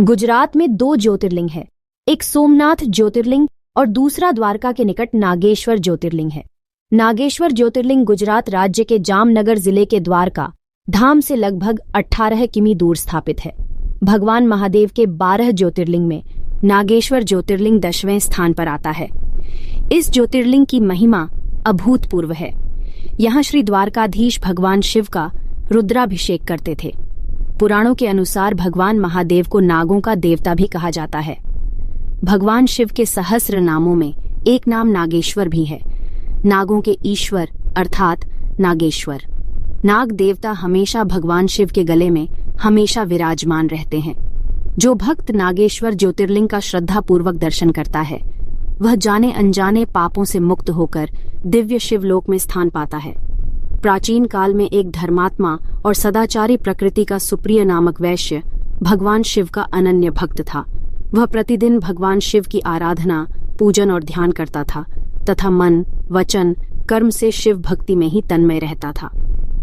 गुजरात में 2 ज्योतिर्लिंग है। एक सोमनाथ ज्योतिर्लिंग और दूसरा द्वारका के निकट नागेश्वर ज्योतिर्लिंग है। नागेश्वर ज्योतिर्लिंग गुजरात राज्य के जामनगर जिले के द्वारका धाम से लगभग 18 किमी दूर स्थापित है। भगवान महादेव के 12 ज्योतिर्लिंग में नागेश्वर ज्योतिर्लिंग 10वें स्थान पर आता है। इस ज्योतिर्लिंग की महिमा अभूतपूर्व है। यहाँ श्री द्वारकाधीश भगवान शिव का रुद्राभिषेक करते थे। पुराणों के अनुसार भगवान महादेव को नागों का देवता भी कहा जाता है। भगवान शिव के सहस्र नामों में एक नाम नागेश्वर भी है। नागों के ईश्वर अर्थात नागेश्वर। नाग देवता हमेशा भगवान शिव के गले में हमेशा विराजमान रहते हैं। जो भक्त नागेश्वर ज्योतिर्लिंग का श्रद्धापूर्वक दर्शन करता है वह जाने अनजाने पापों से मुक्त होकर दिव्य शिवलोक में स्थान पाता है। प्राचीन काल में एक धर्मात्मा और सदाचारी प्रकृति का सुप्रिय नामक वैश्य भगवान शिव का अनन्य भक्त था। वह प्रतिदिन भगवान शिव की आराधना, पूजन और ध्यान करता था तथा मन, वचन, कर्म से शिव भक्ति में ही तन्मय रहता था।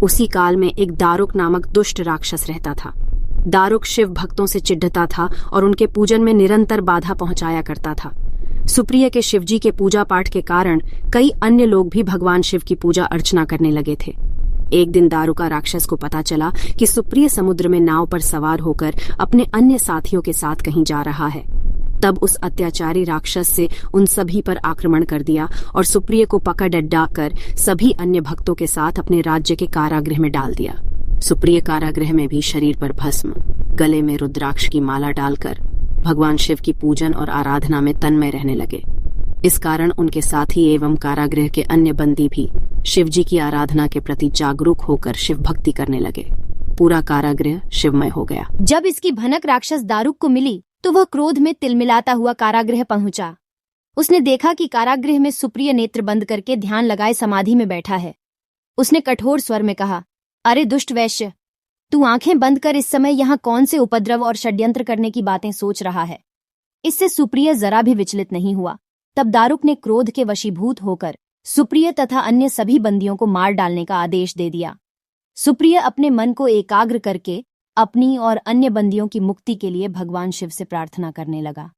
उसी काल में एक दारुक नामक दुष्ट राक्षस रहता था। दारुक शिव भक्तों से चिढ़ता था और उनके पूजन में निरंतर बाधा पहुंचाया करता था। सुप्रिय के शिवजी के पूजा पाठ के कारण कई अन्य लोग भी भगवान शिव की पूजा अर्चना करने लगे थे। एक दिन दारुका राक्षस को पता चला कि सुप्रिय समुद्र में नाव पर सवार होकर अपने अन्य साथियों के साथ कहीं जा रहा है। तब उस अत्याचारी राक्षस से उन सभी पर आक्रमण कर दिया और सुप्रिय को पकड़ अड्डा कर सभी अन्य भक्तों के साथ अपने राज्य के कारागृह में डाल दिया। सुप्रिय कारागृह में भी शरीर पर भस्म, गले में रुद्राक्ष की माला डालकर भगवान शिव की पूजन और आराधना में तन्मय रहने लगे। इस कारण उनके साथी एवं कारागृह के अन्य बंदी भी शिवजी की आराधना के प्रति जागरूक होकर शिव भक्ति करने लगे। पूरा कारागृह शिवमय हो गया। जब इसकी भनक राक्षस दारुक को मिली तो वह क्रोध में तिलमिलाता हुआ कारागृह पहुंचा। उसने देखा कि कारागृह में सुप्रिय नेत्र बंद करके ध्यान लगाए समाधि में बैठा है। उसने कठोर स्वर में कहा, अरे दुष्ट वैश्य, तू आंखें बंद कर इस समय यहाँ कौन से उपद्रव और षड्यंत्र करने की बातें सोच रहा है। इससे सुप्रिय जरा भी विचलित नहीं हुआ। तब दारुक ने क्रोध के वशीभूत होकर सुप्रिय तथा अन्य सभी बंदियों को मार डालने का आदेश दे दिया। सुप्रिय अपने मन को एकाग्र करके अपनी और अन्य बंदियों की मुक्ति के लिए भगवान शिव से प्रार्थना करने लगा।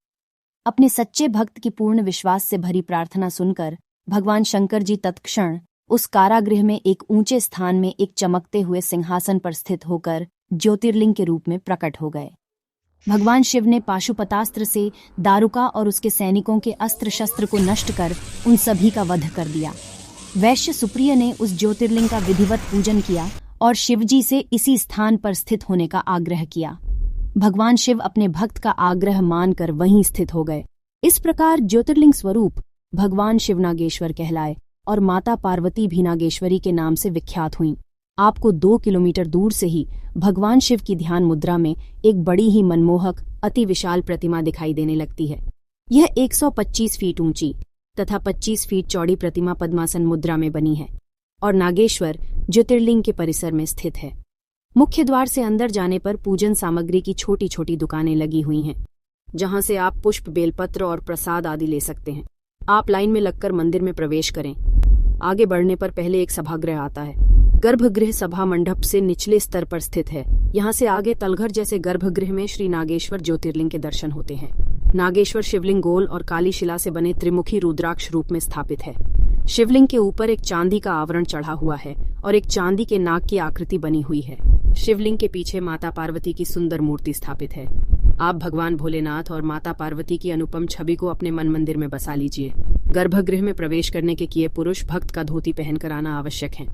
अपने सच्चे भक्त की पूर्ण विश्वास से भरी प्रार्थना सुनकर भगवान शंकर जी तत्क्षण उस कारागृह में एक ऊंचे स्थान में एक चमकते हुए सिंहासन पर स्थित होकर ज्योतिर्लिंग के रूप में प्रकट हो गए। भगवान शिव ने पाशुपतास्त्र से दारुका और उसके सैनिकों के अस्त्र शस्त्र को नष्ट कर उन सभी का वध कर दिया। वैश्य सुप्रिय ने उस ज्योतिर्लिंग का विधिवत पूजन किया और शिवजी से इसी स्थान पर स्थित होने का आग्रह किया। भगवान शिव अपने भक्त का आग्रह मानकर वहीं स्थित हो गए। इस प्रकार ज्योतिर्लिंग स्वरूप भगवान शिव नागेश्वर कहलाए और माता पार्वती भी नागेश्वरी के नाम से विख्यात हुईं। आपको 2 किलोमीटर दूर से ही भगवान शिव की ध्यान मुद्रा में एक बड़ी ही मनमोहक अति विशाल प्रतिमा दिखाई देने लगती है। यह 125 फीट ऊंची तथा 25 फीट चौड़ी प्रतिमा पद्मासन मुद्रा में बनी है और नागेश्वर ज्योतिर्लिंग के परिसर में स्थित है। मुख्य द्वार से अंदर जाने पर पूजन सामग्री की छोटी छोटी दुकानें लगी हुई हैं, जहां से आप पुष्प, बेलपत्र और प्रसाद आदि ले सकते हैं। आप लाइन में लगकर मंदिर में प्रवेश करें। आगे बढ़ने पर पहले एक सभागृह आता है। गर्भगृह सभा मंडप से निचले स्तर पर स्थित है। यहाँ से आगे तलघर जैसे गर्भगृह में श्री नागेश्वर ज्योतिर्लिंग के दर्शन होते हैं। नागेश्वर शिवलिंग गोल और काली शिला से बने त्रिमुखी रुद्राक्ष रूप में स्थापित है। शिवलिंग के ऊपर एक चांदी का आवरण चढ़ा हुआ है और एक चांदी के नाग की आकृति बनी हुई है। शिवलिंग के पीछे माता पार्वती की सुंदर मूर्ति स्थापित है। आप भगवान भोलेनाथ और माता पार्वती की अनुपम छवि को अपने मन मंदिर में बसा लीजिए। गर्भगृह में प्रवेश करने के किए पुरुष भक्त का धोती पहनकर आना आवश्यक है।